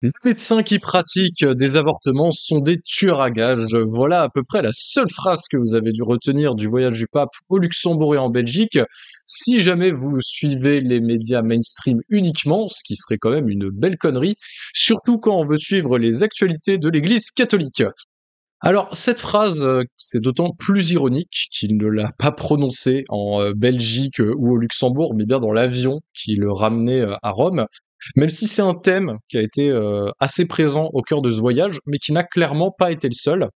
Les médecins qui pratiquent des avortements sont des tueurs à gages. Voilà à peu près la seule phrase que vous avez dû retenir du voyage du pape au Luxembourg et en Belgique. Si jamais vous suivez les médias mainstream uniquement, ce qui serait quand même une belle connerie, surtout quand on veut suivre les actualités de l'Église catholique. Alors, cette phrase, c'est d'autant plus ironique qu'il ne l'a pas prononcée en Belgique ou au Luxembourg, mais bien dans l'avion qui le ramenait à Rome. Même si c'est un thème qui a été assez présent au cœur de ce voyage, mais qui n'a clairement pas été le seul.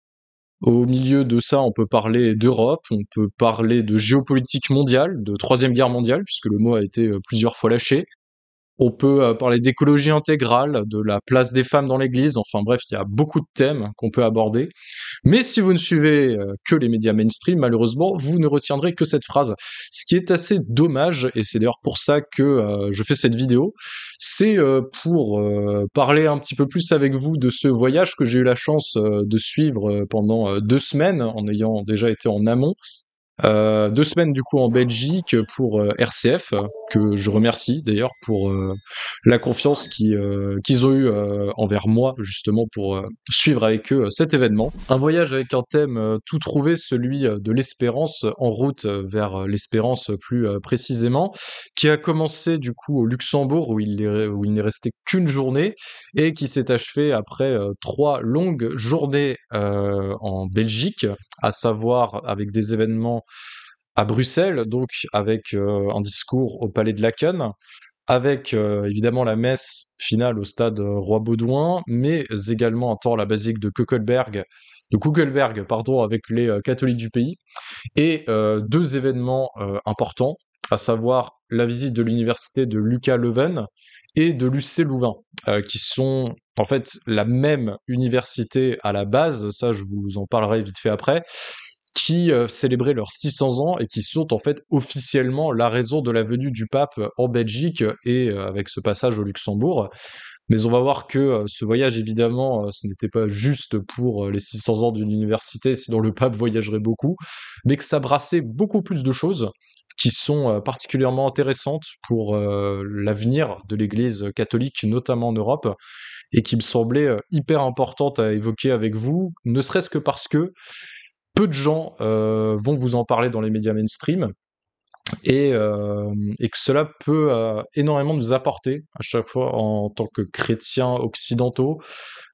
Au milieu de ça, on peut parler d'Europe, on peut parler de géopolitique mondiale, de Troisième Guerre mondiale, puisque le mot a été plusieurs fois lâché. On peut parler d'écologie intégrale, de la place des femmes dans l'Église, enfin bref, il y a beaucoup de thèmes qu'on peut aborder. Mais si vous ne suivez que les médias mainstream, malheureusement, vous ne retiendrez que cette phrase. Ce qui est assez dommage, et c'est d'ailleurs pour ça que je fais cette vidéo, c'est pour parler un petit peu plus avec vous de ce voyage que j'ai eu la chance de suivre pendant 2 semaines, en ayant déjà été en amont. 2 semaines du coup en Belgique pour RCF, que je remercie d'ailleurs pour la confiance qu'ils ont eue envers moi justement pour suivre avec eux cet événement. Un voyage avec un thème tout trouvé, celui de l'espérance, en route vers l'espérance plus précisément, qui a commencé du coup au Luxembourg où il n'est resté qu'une journée et qui s'est achevé après 3 longues journées en Belgique, à savoir avec des événements à Bruxelles, donc avec un discours au Palais de Laken, avec évidemment la messe finale au stade Roi Baudouin, mais également un temps à la basilique de Kugelberg, pardon, avec les catholiques du pays, et 2 événements importants, à savoir la visite de l'université de Lucas Leuven et de l'UC Louvain, qui sont en fait la même université à la base, ça je vous en parlerai vite fait après, qui célébraient leurs 600 ans et qui sont en fait officiellement la raison de la venue du pape en Belgique et avec ce passage au Luxembourg. Mais on va voir que ce voyage, évidemment, ce n'était pas juste pour les 600 ans d'une université, sinon le pape voyagerait beaucoup, mais que ça brassait beaucoup plus de choses qui sont particulièrement intéressantes pour l'avenir de l'Église catholique, notamment en Europe, et qui me semblaient hyper importantes à évoquer avec vous, ne serait-ce que parce que peu de gens vont vous en parler dans les médias mainstream et que cela peut énormément nous apporter à chaque fois en tant que chrétiens occidentaux,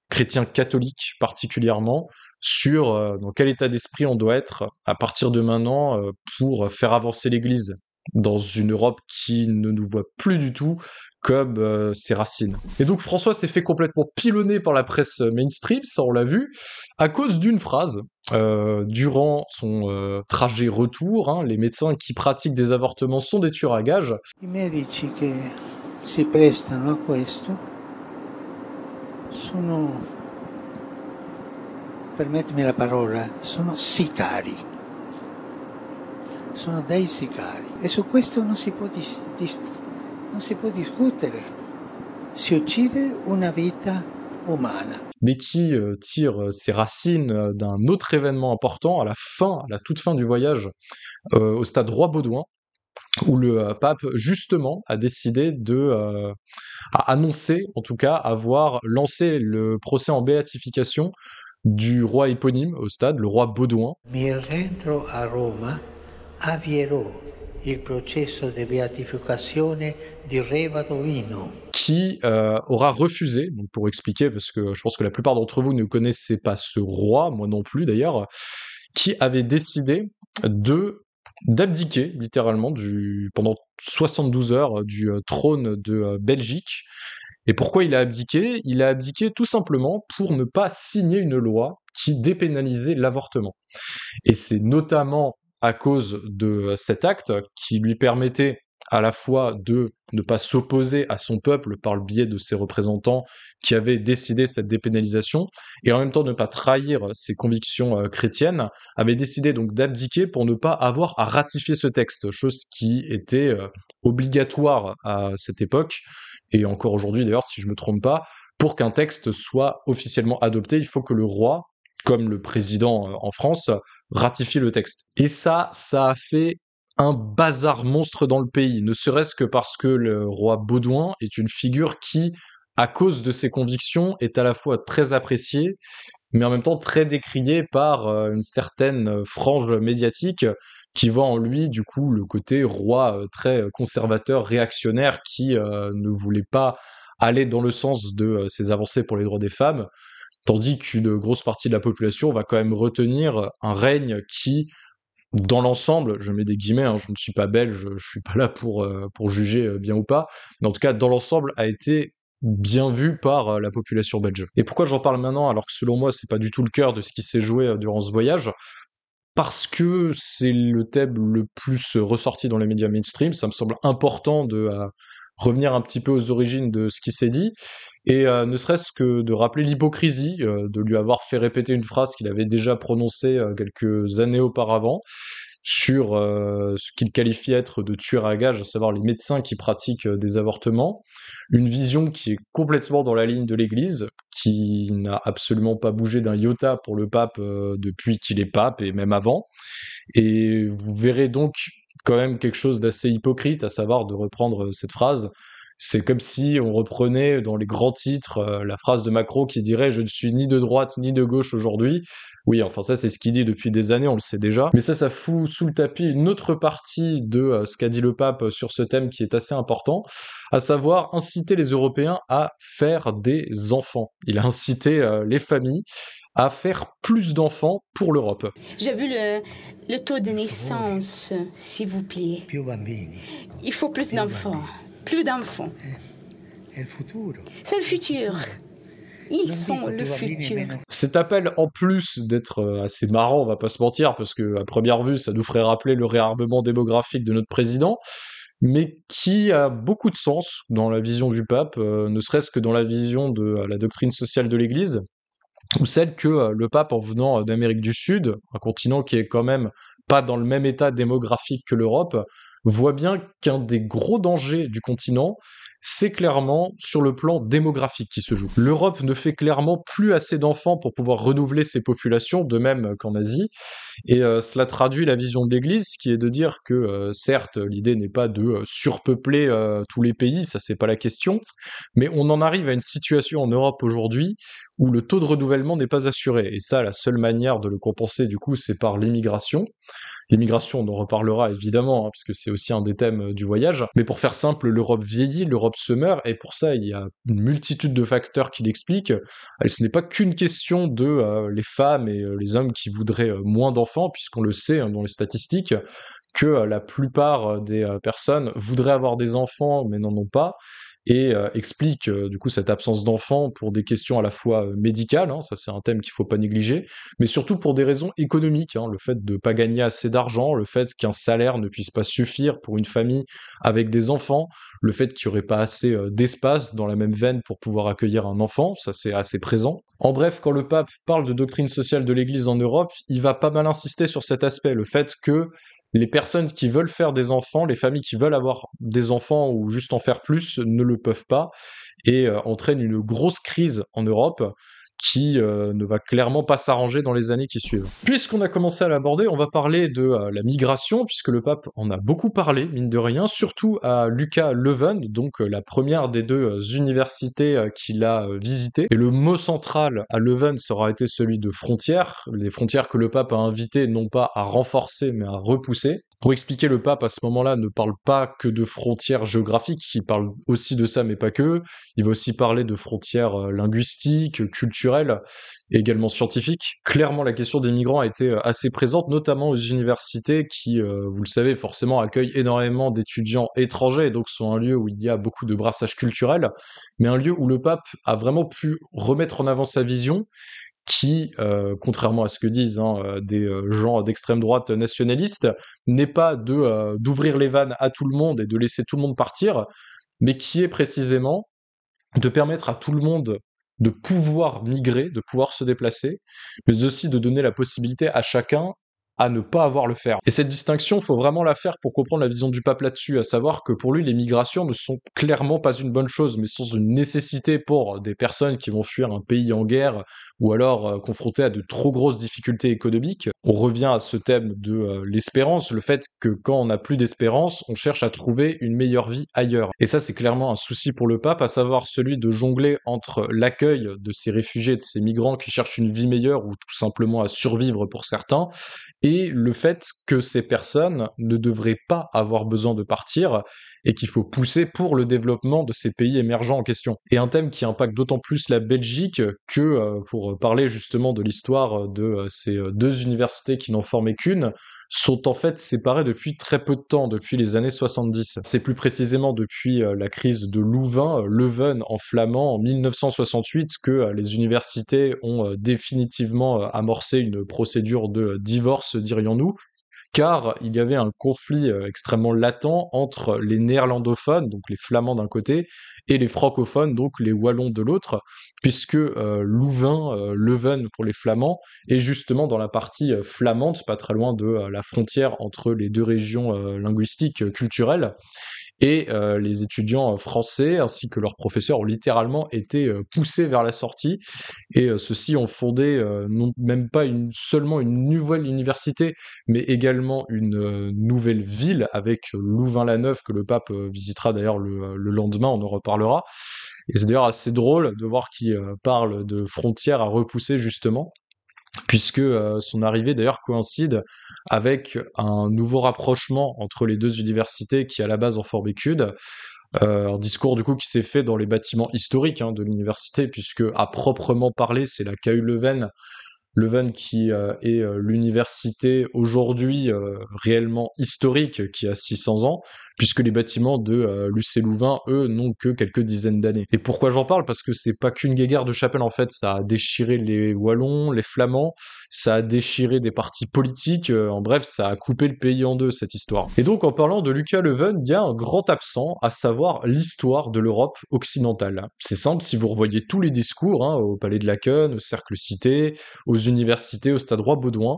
chrétiens catholiques particulièrement, sur dans quel état d'esprit on doit être à partir de maintenant pour faire avancer l'Église dans une Europe qui ne nous voit plus du tout comme ses racines. Et donc François s'est fait complètement pilonner par la presse mainstream, ça on l'a vu, à cause d'une phrase durant son trajet retour. Hein, les médecins qui pratiquent des avortements sont des tueurs à gages. I medici che si prestano a questo sono, permettimi la parola, sono sicari, sono dei sicari e su questo non si può, non si può discutere, si uccide una vita umana. Mais qui tire ses racines d'un autre événement important à la toute fin du voyage, au stade Roi Baudouin, où le pape justement a décidé a annoncé en tout cas avoir lancé le procès en béatification du roi éponyme au stade, le roi Baudouin. Mi rientro a Roma avvierò il processo di beatificazione di Re Baudouino. Qui aura refusé, donc pour expliquer, parce que je pense que la plupart d'entre vous ne connaissaient pas ce roi, moi non plus d'ailleurs, qui avait décidé de d'abdiquer littéralement pendant 72 heures du trône de Belgique. Et pourquoi il a abdiqué? Il a abdiqué tout simplement pour ne pas signer une loi qui dépénalisait l'avortement. Et c'est notamment à cause de cet acte qui lui permettait à la fois de ne pas s'opposer à son peuple par le biais de ses représentants qui avaient décidé cette dépénalisation, et en même temps de ne pas trahir ses convictions chrétiennes, avait décidé donc d'abdiquer pour ne pas avoir à ratifier ce texte, chose qui était obligatoire à cette époque, et encore aujourd'hui d'ailleurs si je me trompe pas, pour qu'un texte soit officiellement adopté, il faut que le roi, comme le président en France, ratifie le texte. Et ça a fait un bazar monstre dans le pays, ne serait-ce que parce que le roi Baudouin est une figure qui à cause de ses convictions, est à la fois très apprécié, mais en même temps très décrié par une certaine frange médiatique qui voit en lui, du coup, le côté roi très conservateur, réactionnaire, qui ne voulait pas aller dans le sens de ses avancées pour les droits des femmes, tandis qu'une grosse partie de la population va quand même retenir un règne qui, dans l'ensemble, je mets des guillemets, hein, je ne suis pas belge, je suis pas là pour juger bien ou pas, mais en tout cas, dans l'ensemble, a été bien vu par la population belge. Et pourquoi j'en parle maintenant alors que selon moi, c'est pas du tout le cœur de ce qui s'est joué durant ce voyage? Parce que c'est le thème le plus ressorti dans les médias mainstream, ça me semble important de revenir un petit peu aux origines de ce qui s'est dit, et ne serait-ce que de rappeler l'hypocrisie de lui avoir fait répéter une phrase qu'il avait déjà prononcée quelques années auparavant, sur ce qu'il qualifie être de tueurs à gages, à savoir les médecins qui pratiquent des avortements. Une vision qui est complètement dans la ligne de l'Église, qui n'a absolument pas bougé d'un iota pour le pape depuis qu'il est pape et même avant. Et vous verrez donc quand même quelque chose d'assez hypocrite, à savoir de reprendre cette phrase. C'est comme si on reprenait dans les grands titres la phrase de Macron qui dirait «Je ne suis ni de droite ni de gauche aujourd'hui». Oui, enfin ça c'est ce qu'il dit depuis des années, on le sait déjà. Mais ça fout sous le tapis une autre partie de ce qu'a dit le pape sur ce thème qui est assez important, à savoir inciter les Européens à faire des enfants. Il a incité les familles à faire plus d'enfants pour l'Europe. J'ai vu le taux de naissance, s'il vous plaît. Più bambini. Il faut plus d'enfants. Plus d'enfants. È il futuro. C'est le futur. Ils sont le futur. Cet appel, en plus d'être assez marrant, on va pas se mentir, parce que à première vue, ça nous ferait rappeler le réarmement démographique de notre président, mais qui a beaucoup de sens dans la vision du pape, ne serait-ce que dans la vision de la doctrine sociale de l'Église, ou celle que le pape, en venant d'Amérique du Sud, un continent qui est quand même pas dans le même état démographique que l'Europe, voit bien qu'un des gros dangers du continent, c'est clairement sur le plan démographique qui se joue. L'Europe ne fait clairement plus assez d'enfants pour pouvoir renouveler ses populations, de même qu'en Asie, et cela traduit la vision de l'Église, qui est de dire que, certes, l'idée n'est pas de surpeupler tous les pays, ça c'est pas la question, mais on en arrive à une situation en Europe aujourd'hui où le taux de renouvellement n'est pas assuré. Et ça, la seule manière de le compenser, du coup, c'est par l'immigration. L'immigration, on en reparlera évidemment, hein, puisque c'est aussi un des thèmes du voyage. Mais pour faire simple, l'Europe vieillit, l'Europe se meurt, et pour ça, il y a une multitude de facteurs qui l'expliquent. Et ce n'est pas qu'une question de les femmes et les hommes qui voudraient moins d'enfants, puisqu'on le sait hein, dans les statistiques, que la plupart des personnes voudraient avoir des enfants, mais n'en ont pas, et explique du coup cette absence d'enfants pour des questions à la fois médicales, hein, ça c'est un thème qu'il faut pas négliger, mais surtout pour des raisons économiques, hein, le fait de pas gagner assez d'argent, le fait qu'un salaire ne puisse pas suffire pour une famille avec des enfants, le fait qu'il n'y aurait pas assez d'espace dans la même veine pour pouvoir accueillir un enfant, ça c'est assez présent. En bref, quand le pape parle de doctrine sociale de l'Église en Europe, il va pas mal insister sur cet aspect, le fait que les personnes qui veulent faire des enfants, les familles qui veulent avoir des enfants ou juste en faire plus, ne le peuvent pas et entraîne une grosse crise en Europe qui ne va clairement pas s'arranger dans les années qui suivent. Puisqu'on a commencé à l'aborder, on va parler de la migration, puisque le pape en a beaucoup parlé, mine de rien, surtout à Lucca Leuven, donc la première des deux universités qu'il a visitées. Et le mot central à Leuven sera été celui de frontières, les frontières que le pape a invité non pas à renforcer, mais à repousser. Pour expliquer, le pape, à ce moment-là, ne parle pas que de frontières géographiques, il parle aussi de ça, mais pas que. Il va aussi parler de frontières linguistiques, culturelles, et également scientifiques. Clairement, la question des migrants a été assez présente, notamment aux universités qui, vous le savez, forcément accueillent énormément d'étudiants étrangers, et donc sont un lieu où il y a beaucoup de brassage culturel, mais un lieu où le pape a vraiment pu remettre en avant sa vision, qui, contrairement à ce que disent hein, des gens d'extrême droite nationalistes, n'est pas d'ouvrir les vannes à tout le monde et de laisser tout le monde partir, mais qui est précisément de permettre à tout le monde de pouvoir migrer, de pouvoir se déplacer, mais aussi de donner la possibilité à chacun à ne pas avoir le faire. Et cette distinction, faut vraiment la faire pour comprendre la vision du pape là-dessus, à savoir que pour lui, les migrations ne sont clairement pas une bonne chose, mais sont une nécessité pour des personnes qui vont fuir un pays en guerre ou alors confrontées à de trop grosses difficultés économiques. On revient à ce thème de l'espérance, le fait que quand on n'a plus d'espérance, on cherche à trouver une meilleure vie ailleurs. Et ça, c'est clairement un souci pour le pape, à savoir celui de jongler entre l'accueil de ces réfugiés, de ces migrants qui cherchent une vie meilleure ou tout simplement à survivre pour certains, et le fait que ces personnes ne devraient pas avoir besoin de partir et qu'il faut pousser pour le développement de ces pays émergents en question. Et un thème qui impacte d'autant plus la Belgique que, pour parler justement de l'histoire de ces deux universités qui n'en formaient qu'une, sont en fait séparées depuis très peu de temps, depuis les années 70. C'est plus précisément depuis la crise de Louvain, Leuven en flamand, en 1968, que les universités ont définitivement amorcé une procédure de divorce, dirions-nous, car il y avait un conflit extrêmement latent entre les néerlandophones, donc les flamands d'un côté, et les francophones, donc les wallons de l'autre, puisque Louvain, Leuven pour les flamands, est justement dans la partie flamande, pas très loin de la frontière entre les deux régions linguistiques, culturelles. Et les étudiants français ainsi que leurs professeurs ont littéralement été poussés vers la sortie, et ceux-ci ont fondé non même pas seulement une nouvelle université, mais également une nouvelle ville avec Louvain-la-Neuve, que le pape visitera d'ailleurs le lendemain, on en reparlera. Et c'est d'ailleurs assez drôle de voir qu'il parle de frontières à repousser justement, puisque son arrivée d'ailleurs coïncide avec un nouveau rapprochement entre les deux universités qui à la base en formaient qu'une. Un discours du coup qui s'est fait dans les bâtiments historiques de l'université, puisque à proprement parler c'est la KU Leuven, Leuven qui est l'université aujourd'hui réellement historique, qui a 600 ans, puisque les bâtiments de l'UC Louvain, eux, n'ont que quelques dizaines d'années. Et pourquoi j'en parle? Parce que c'est pas qu'une guéguerre de chapelle, en fait, ça a déchiré les Wallons, les Flamands, ça a déchiré des partis politiques, en bref, ça a coupé le pays en deux, cette histoire. Et donc, en parlant de Lucas Leuven, il y a un grand absent, à savoir l'histoire de l'Europe occidentale. C'est simple, si vous revoyez tous les discours, au Palais de Laken, au Cercle Cité, aux universités, au Stade Roi-Baudouin,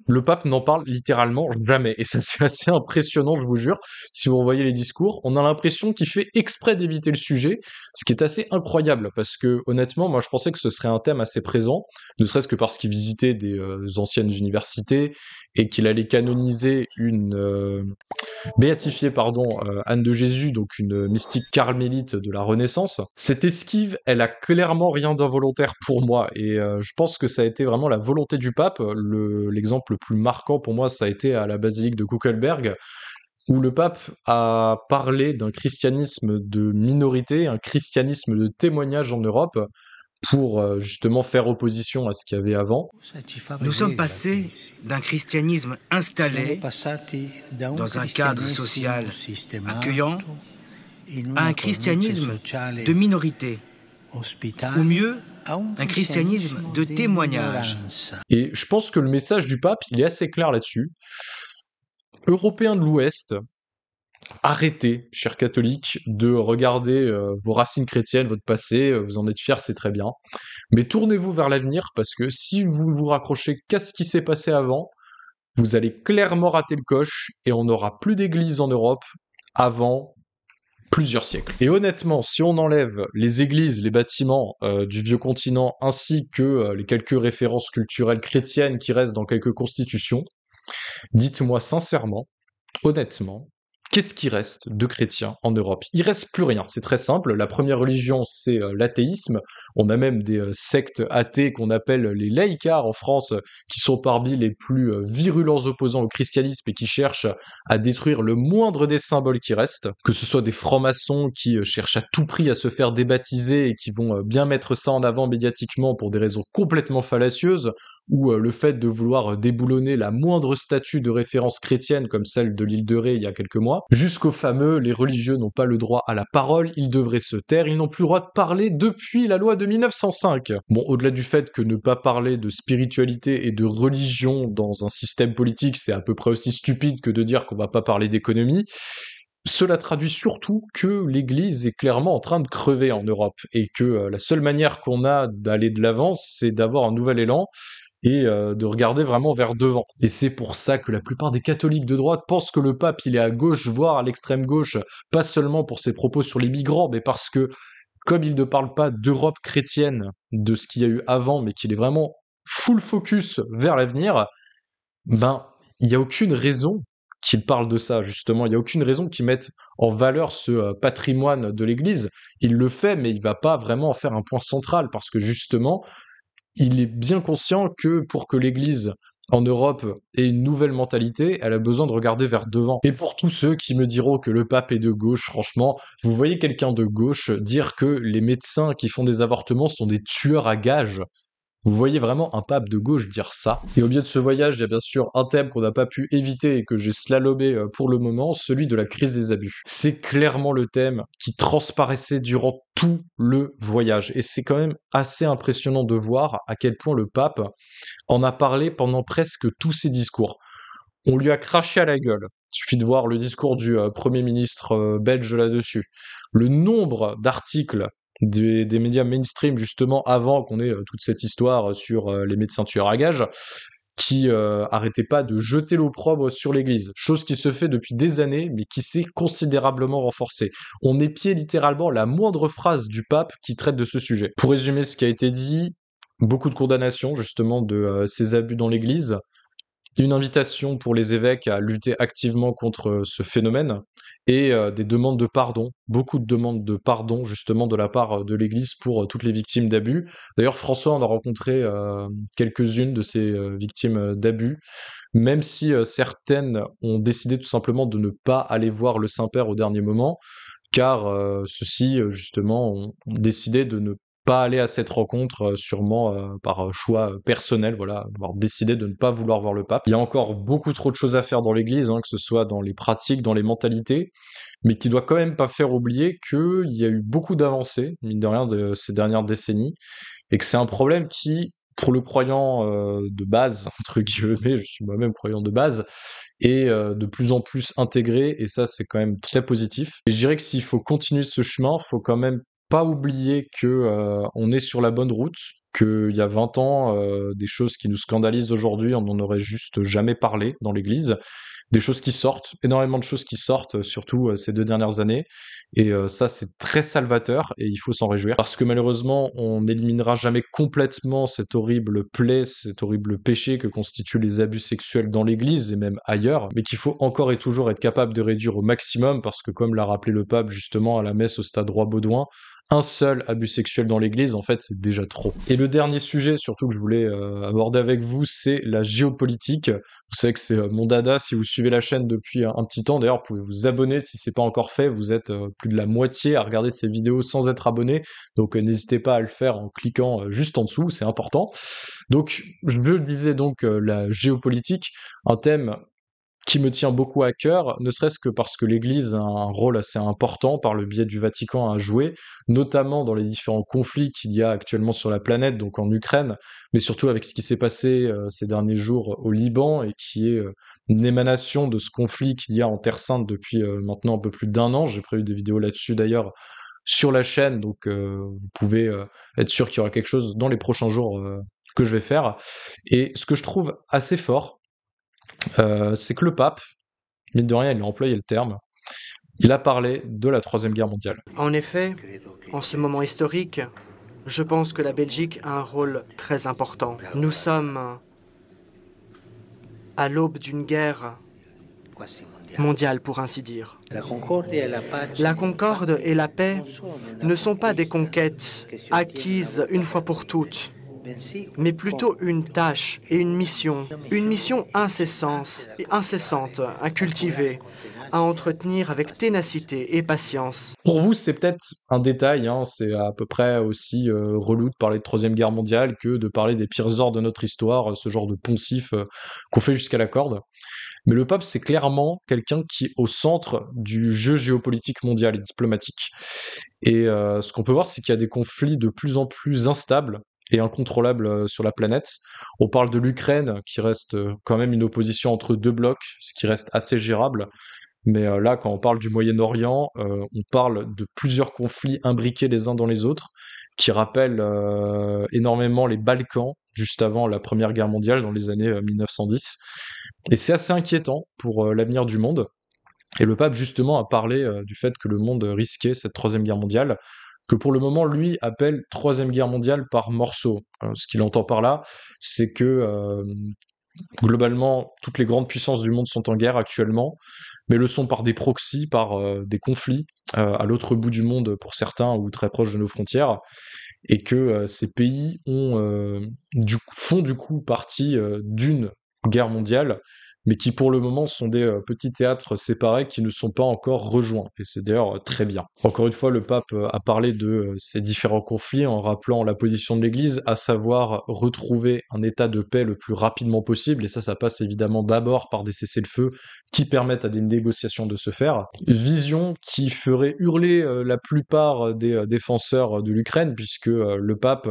le pape n'en parle littéralement jamais. Et ça, c'est assez impressionnant, je vous jure. Si vous revoyez les discours, on a l'impression qu'il fait exprès d'éviter le sujet, ce qui est assez incroyable, parce que, honnêtement, moi, je pensais que ce serait un thème assez présent, ne serait-ce que parce qu'il visitait des anciennes universités, et qu'il allait canoniser béatifier, Anne de Jésus, donc une mystique carmélite de la Renaissance. Cette esquive, elle a clairement rien d'involontaire pour moi, et je pense que ça a été vraiment la volonté du pape. L'exemple le plus marquant pour moi, ça a été à la basilique de Kuckelberg, où le pape a parlé d'un christianisme de minorité, un christianisme de témoignage en Europe, pour justement faire opposition à ce qu'il y avait avant. Nous sommes passés d'un christianisme installé dans un cadre social accueillant à un christianisme de minorité, ou mieux, un christianisme de témoignage. Et je pense que le message du pape, il est assez clair là-dessus. Européens de l'Ouest, arrêtez, chers catholiques, de regarder vos racines chrétiennes, votre passé, vous en êtes fiers, c'est très bien. Mais tournez-vous vers l'avenir, parce que si vous ne vous raccrochez qu'à ce qui s'est passé avant, vous allez clairement rater le coche, et on n'aura plus d'église en Europe avant plusieurs siècles. Et honnêtement, si on enlève les églises, les bâtiments du vieux continent, ainsi que les quelques références culturelles chrétiennes qui restent dans quelques constitutions, dites-moi sincèrement, honnêtement, qu'est-ce qui reste de chrétiens en Europe? Il reste plus rien, c'est très simple. La première religion, c'est l'athéisme. On a même des sectes athées qu'on appelle les laïcars en France, qui sont parmi les plus virulents opposants au christianisme et qui cherchent à détruire le moindre des symboles qui restent. Que ce soit des francs-maçons qui cherchent à tout prix à se faire débaptiser et qui vont bien mettre ça en avant médiatiquement pour des raisons complètement fallacieuses, ou le fait de vouloir déboulonner la moindre statue de référence chrétienne comme celle de l'île de Ré il y a quelques mois, jusqu'au fameux « les religieux n'ont pas le droit à la parole, ils devraient se taire, ils n'ont plus le droit de parler depuis la loi de 1905 ». Bon, au-delà du fait que ne pas parler de spiritualité et de religion dans un système politique, c'est à peu près aussi stupide que de dire qu'on va pas parler d'économie, cela traduit surtout que l'Église est clairement en train de crever en Europe, et que la seule manière qu'on a d'aller de l'avant, c'est d'avoir un nouvel élan. et de regarder vraiment vers devant. Et c'est pour ça que la plupart des catholiques de droite pensent que le pape, il est à gauche, voire à l'extrême gauche, pas seulement pour ses propos sur les migrants, mais parce que, comme il ne parle pas d'Europe chrétienne, de ce qu'il y a eu avant, mais qu'il est vraiment full focus vers l'avenir, ben, il n'y a aucune raison qu'il parle de ça, justement. Il n'y a aucune raison qu'il mette en valeur ce patrimoine de l'Église. Il le fait, mais il va pas vraiment en faire un point central, parce que justement, il est bien conscient que pour que l'Église en Europe ait une nouvelle mentalité, elle a besoin de regarder vers devant. Et pour tous ceux qui me diront que le pape est de gauche, franchement, vous voyez quelqu'un de gauche dire que les médecins qui font des avortements sont des tueurs à gages. Vous voyez vraiment un pape de gauche dire ça. Et au milieu de ce voyage, il y a bien sûr un thème qu'on n'a pas pu éviter et que j'ai slalomé pour le moment, celui de la crise des abus. C'est clairement le thème qui transparaissait durant tout le voyage. Et c'est quand même assez impressionnant de voir à quel point le pape en a parlé pendant presque tous ses discours. On lui a craché à la gueule. Il suffit de voir le discours du Premier ministre belge là-dessus. Le nombre d'articles des médias mainstream, justement, avant qu'on ait toute cette histoire sur les médecins tueurs à gages, qui arrêtaient pas de jeter l'opprobre sur l'Église. Chose qui se fait depuis des années, mais qui s'est considérablement renforcée. On épiait littéralement la moindre phrase du pape qui traite de ce sujet. Pour résumer ce qui a été dit, beaucoup de condamnations, justement, de ces abus dans l'Église, une invitation pour les évêques à lutter activement contre ce phénomène et des demandes de pardon, beaucoup de demandes de pardon justement de la part de l'Église pour toutes les victimes d'abus. D'ailleurs, François en a rencontré quelques-unes de ces victimes d'abus, même si certaines ont décidé tout simplement de ne pas aller voir le Saint-Père au dernier moment, car ceux-ci justement ont décidé de ne pas aller à cette rencontre, sûrement par choix personnel, voilà, avoir décidé de ne pas vouloir voir le pape. Il y a encore beaucoup trop de choses à faire dans l'Église, hein, que ce soit dans les pratiques, dans les mentalités, mais qui doit quand même pas faire oublier qu'il y a eu beaucoup d'avancées, mine de rien, de ces dernières décennies, et que c'est un problème qui, pour le croyant de base, entre guillemets, je suis moi-même croyant de base, est de plus en plus intégré, et ça c'est quand même très positif. Et je dirais que s'il faut continuer ce chemin, faut quand même pas oublier que on est sur la bonne route, qu'il y a 20 ans, des choses qui nous scandalisent aujourd'hui, on n'en aurait juste jamais parlé dans l'Église. Des choses qui sortent, énormément de choses qui sortent, surtout ces 2 dernières années. Et ça, c'est très salvateur et il faut s'en réjouir. Parce que malheureusement, on n'éliminera jamais complètement cette horrible plaie, cet horrible péché que constituent les abus sexuels dans l'Église et même ailleurs, mais qu'il faut encore et toujours être capable de réduire au maximum, parce que comme l'a rappelé le pape justement à la messe au stade Roi-Baudouin, un seul abus sexuel dans l'Église, en fait, c'est déjà trop. Et le dernier sujet, surtout que je voulais aborder avec vous, c'est la géopolitique. Vous savez que c'est mon dada si vous suivez la chaîne depuis un petit temps. D'ailleurs, vous pouvez vous abonner si c'est pas encore fait. Vous êtes plus de la moitié à regarder ces vidéos sans être abonné. Donc n'hésitez pas à le faire en cliquant juste en dessous, c'est important. Donc je disais donc la géopolitique, un thème qui me tient beaucoup à cœur, ne serait-ce que parce que l'Église a un rôle assez important par le biais du Vatican à jouer, notamment dans les différents conflits qu'il y a actuellement sur la planète, donc en Ukraine, mais surtout avec ce qui s'est passé ces derniers jours au Liban, et qui est une émanation de ce conflit qu'il y a en Terre Sainte depuis maintenant un peu plus d'1 an. J'ai prévu des vidéos là-dessus d'ailleurs sur la chaîne, donc vous pouvez être sûr qu'il y aura quelque chose dans les prochains jours que je vais faire. Et ce que je trouve assez fort, c'est que le pape, mine de rien, il a employé le terme, il a parlé de la Troisième Guerre mondiale. En effet, en ce moment historique, je pense que la Belgique a un rôle très important. Nous sommes à l'aube d'une guerre mondiale, pour ainsi dire. La concorde et la paix ne sont pas des conquêtes acquises une fois pour toutes, mais plutôt une tâche et une mission incessante à cultiver, à entretenir avec ténacité et patience. Pour vous, c'est peut-être un détail, hein, c'est à peu près aussi relou de parler de Troisième Guerre mondiale que de parler des pires heures de notre histoire, ce genre de poncif qu'on fait jusqu'à la corde. Mais le pape, c'est clairement quelqu'un qui est au centre du jeu géopolitique mondial et diplomatique. Et ce qu'on peut voir, c'est qu'il y a des conflits de plus en plus instables et incontrôlables sur la planète. On parle de l'Ukraine, qui reste quand même une opposition entre deux blocs, ce qui reste assez gérable. Mais là, quand on parle du Moyen-Orient, on parle de plusieurs conflits imbriqués les uns dans les autres. qui rappelle énormément les Balkans, juste avant la Première Guerre mondiale, dans les années 1910. Et c'est assez inquiétant pour l'avenir du monde. Et le pape, justement, a parlé du fait que le monde risquait cette Troisième Guerre mondiale, que pour le moment, lui, appelle Troisième Guerre mondiale par morceaux. Ce qu'il entend par là, c'est que globalement, toutes les grandes puissances du monde sont en guerre actuellement, mais le sont par des proxys, par des conflits à l'autre bout du monde pour certains ou très proches de nos frontières, et que ces pays font du coup partie d'une guerre mondiale, mais qui pour le moment sont des petits théâtres séparés qui ne sont pas encore rejoints. Et c'est d'ailleurs très bien. Encore une fois, le pape a parlé de ces différents conflits en rappelant la position de l'Église, à savoir retrouver un état de paix le plus rapidement possible, et ça passe évidemment d'abord par des cessez-le-feu qui permettent à des négociations de se faire. Vision qui ferait hurler la plupart des défenseurs de l'Ukraine, puisque le pape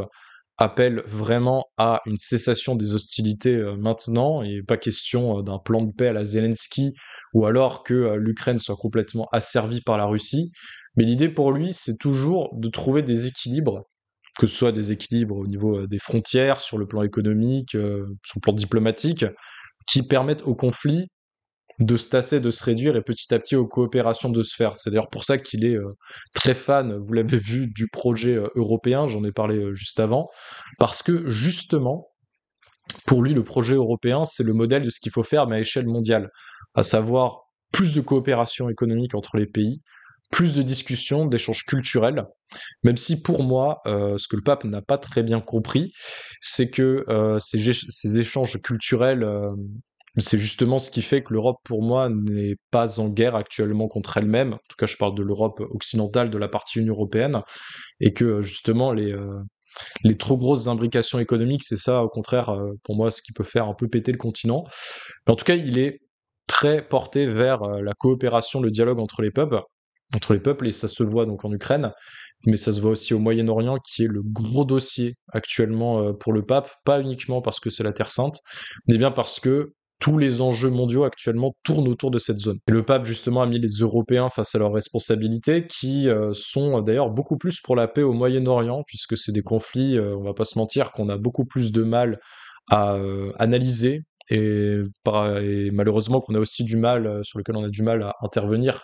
appelle vraiment à une cessation des hostilités maintenant, et pas question d'un plan de paix à la Zelensky, ou alors que l'Ukraine soit complètement asservie par la Russie. Mais l'idée pour lui, c'est toujours de trouver des équilibres, que ce soit des équilibres au niveau des frontières, sur le plan économique, sur le plan diplomatique, qui permettent au conflit de se tasser, de se réduire, et petit à petit aux coopérations de se faire. C'est d'ailleurs pour ça qu'il est très fan, vous l'avez vu, du projet européen, j'en ai parlé juste avant, parce que justement, pour lui, le projet européen, c'est le modèle de ce qu'il faut faire, mais à échelle mondiale, à savoir plus de coopération économique entre les pays, plus de discussions, d'échanges culturels, même si pour moi, ce que le pape n'a pas très bien compris, c'est que ces échanges culturels, c'est justement ce qui fait que l'Europe, pour moi, n'est pas en guerre actuellement contre elle-même. En tout cas, je parle de l'Europe occidentale, de la partie Union européenne, et que justement, les trop grosses imbrications économiques, c'est ça, au contraire, pour moi, ce qui peut faire un peu péter le continent. Mais en tout cas, il est très porté vers la coopération, le dialogue entre les peuples, et ça se voit donc en Ukraine, mais ça se voit aussi au Moyen-Orient, qui est le gros dossier actuellement pour le pape, pas uniquement parce que c'est la Terre Sainte, mais bien parce que tous les enjeux mondiaux actuellement tournent autour de cette zone. Et le pape, justement, a mis les Européens face à leurs responsabilités, qui sont d'ailleurs beaucoup plus pour la paix au Moyen-Orient, puisque c'est des conflits, on va pas se mentir, qu'on a beaucoup plus de mal à analyser, et malheureusement qu'on a aussi du mal, sur lequel on a du mal à intervenir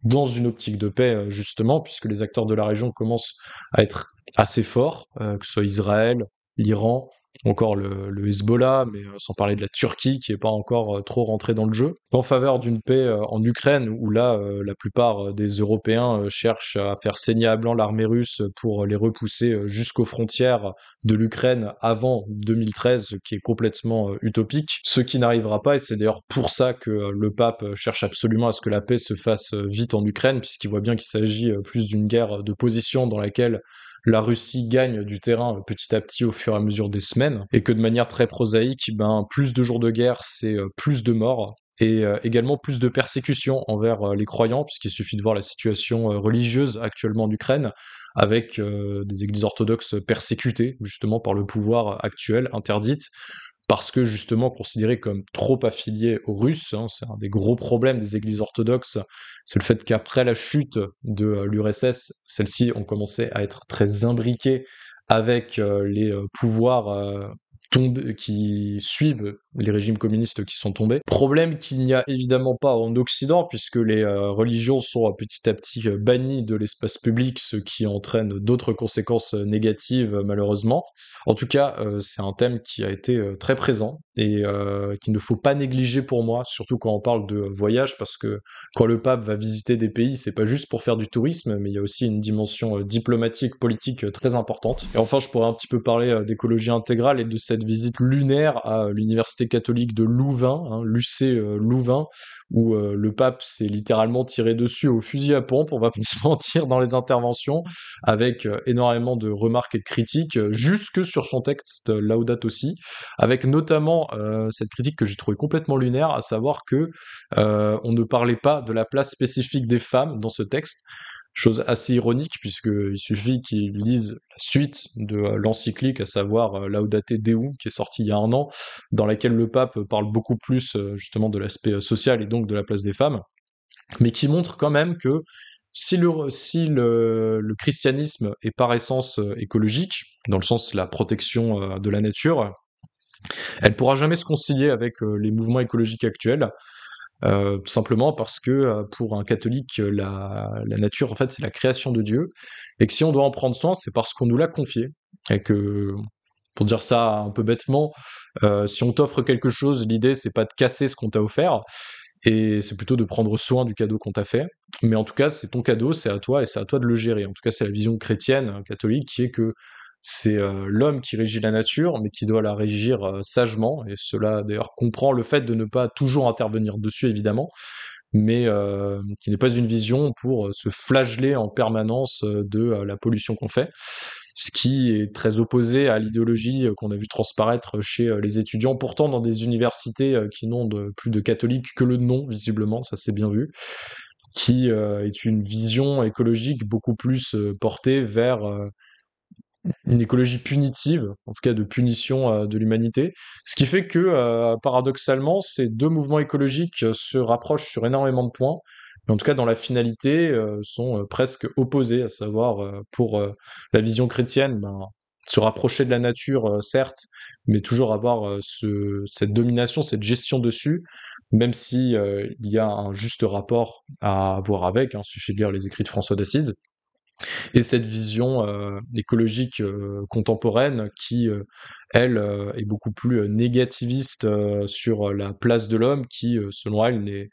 dans une optique de paix, justement, puisque les acteurs de la région commencent à être assez forts, que ce soit Israël, l'Iran, ou encore le Hezbollah, mais sans parler de la Turquie, qui n'est pas encore trop rentrée dans le jeu, en faveur d'une paix en Ukraine, où là, la plupart des Européens cherchent à faire saigner à blanc l'armée russe pour les repousser jusqu'aux frontières de l'Ukraine avant 2013, ce qui est complètement utopique, ce qui n'arrivera pas, et c'est d'ailleurs pour ça que le pape cherche absolument à ce que la paix se fasse vite en Ukraine, puisqu'il voit bien qu'il s'agit plus d'une guerre de position dans laquelle la Russie gagne du terrain petit à petit au fur et à mesure des semaines, et que de manière très prosaïque, plus de jours de guerre, c'est plus de morts, et également plus de persécutions envers les croyants, puisqu'il suffit de voir la situation religieuse actuellement en Ukraine, avec des églises orthodoxes persécutées justement par le pouvoir actuel, interdites, parce que justement considérées comme trop affiliées aux Russes. C'est un des gros problèmes des églises orthodoxes, c'est le fait qu'après la chute de l'URSS, celles-ci ont commencé à être très imbriquées avec les pouvoirs qui suivent les régimes communistes qui sont tombés. Problème qu'il n'y a évidemment pas en Occident, puisque les religions sont petit à petit bannies de l'espace public, ce qui entraîne d'autres conséquences négatives malheureusement. En tout cas, c'est un thème qui a été très présent, et qu'il ne faut pas négliger pour moi, surtout quand on parle de voyage, parce que quand le pape va visiter des pays, c'est pas juste pour faire du tourisme, mais il y a aussi une dimension diplomatique, politique très importante. Et enfin, je pourrais un petit peu parler d'écologie intégrale et de cette visite lunaire à l'université catholique de Louvain, l'UC Louvain, où le pape s'est littéralement tiré dessus au fusil à pompe, on va pas se mentir, dans les interventions, avec énormément de remarques et de critiques, jusque sur son texte Laudato Si, avec notamment cette critique que j'ai trouvée complètement lunaire, à savoir que on ne parlait pas de la place spécifique des femmes dans ce texte, chose assez ironique, puisqu'il suffit qu'ils lisent la suite de l'encyclique, à savoir Laudate Deum, qui est sortie il y a 1 an, dans laquelle le pape parle beaucoup plus justement de l'aspect social et donc de la place des femmes, mais qui montre quand même que Si le christianisme est par essence écologique, dans le sens de la protection de la nature, elle pourra jamais se concilier avec les mouvements écologiques actuels, tout simplement parce que pour un catholique, la nature, en fait, c'est la création de Dieu, et que si on doit en prendre soin, c'est parce qu'on nous l'a confié, et que, pour dire ça un peu bêtement, si on t'offre quelque chose, l'idée, c'est pas de casser ce qu'on t'a offert, et c'est plutôt de prendre soin du cadeau qu'on t'a fait. Mais en tout cas, c'est ton cadeau, c'est à toi et c'est à toi de le gérer. En tout cas, c'est la vision chrétienne, catholique, qui est que c'est l'homme qui régit la nature, mais qui doit la régir sagement. Et cela, d'ailleurs, comprend le fait de ne pas toujours intervenir dessus, évidemment, mais qui n'est pas une vision pour se flageller en permanence de la pollution qu'on fait, ce qui est très opposé à l'idéologie qu'on a vu transparaître chez les étudiants, pourtant dans des universités qui n'ont plus de catholiques que le nom, visiblement, ça c'est bien vu, qui est une vision écologique beaucoup plus portée vers une écologie punitive, en tout cas de punition de l'humanité, ce qui fait que, paradoxalement, ces deux mouvements écologiques se rapprochent sur énormément de points, mais en tout cas dans la finalité sont presque opposés, à savoir pour la vision chrétienne, se rapprocher de la nature, certes, mais toujours avoir cette domination, cette gestion dessus, même si il y a un juste rapport à avoir avec, hein, suffit de lire les écrits de François d'Assise. Et cette vision écologique contemporaine qui, elle, est beaucoup plus négativiste sur la place de l'homme, qui, selon elle, n'est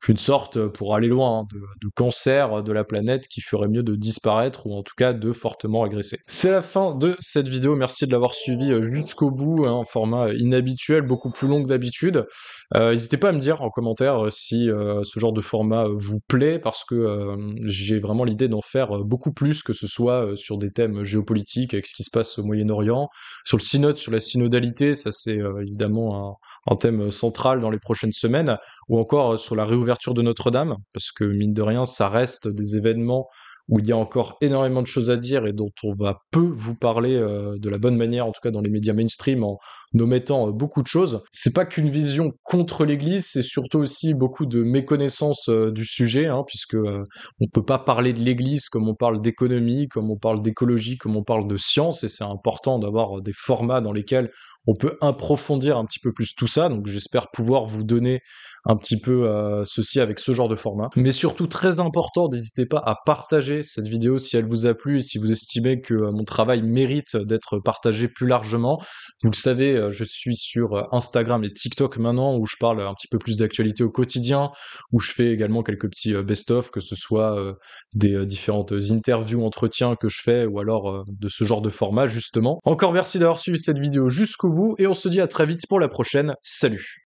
qu'une sorte, pour aller loin, hein, de cancer de la planète qui ferait mieux de disparaître ou en tout cas de fortement régresser. C'est la fin de cette vidéo, merci de l'avoir suivi jusqu'au bout, hein, en format inhabituel, beaucoup plus long que d'habitude. N'hésitez pas à me dire en commentaire si ce genre de format vous plaît, parce que j'ai vraiment l'idée d'en faire beaucoup plus, que ce soit sur des thèmes géopolitiques, avec ce qui se passe au Moyen-Orient, sur le synode, sur la synodalité, ça c'est évidemment un thème central dans les prochaines semaines, ou encore sur la réouverture de Notre-Dame, parce que mine de rien, ça reste des événements où il y a encore énormément de choses à dire et dont on va peu vous parler de la bonne manière, en tout cas dans les médias mainstream, en omettant beaucoup de choses. C'est pas qu'une vision contre l'Église, c'est surtout aussi beaucoup de méconnaissance du sujet, hein, puisque on peut pas parler de l'Église comme on parle d'économie, comme on parle d'écologie, comme on parle de science, et c'est important d'avoir des formats dans lesquels on peut approfondir un petit peu plus tout ça, donc j'espère pouvoir vous donner un petit peu ceci avec ce genre de format. Mais surtout, très important, n'hésitez pas à partager cette vidéo si elle vous a plu et si vous estimez que mon travail mérite d'être partagé plus largement. Vous le savez, je suis sur Instagram et TikTok maintenant, où je parle un petit peu plus d'actualité au quotidien, où je fais également quelques petits best-of, que ce soit des différentes interviews, entretiens que je fais, ou alors de ce genre de format, justement. Encore merci d'avoir suivi cette vidéo jusqu'au bout, et on se dit à très vite pour la prochaine. Salut!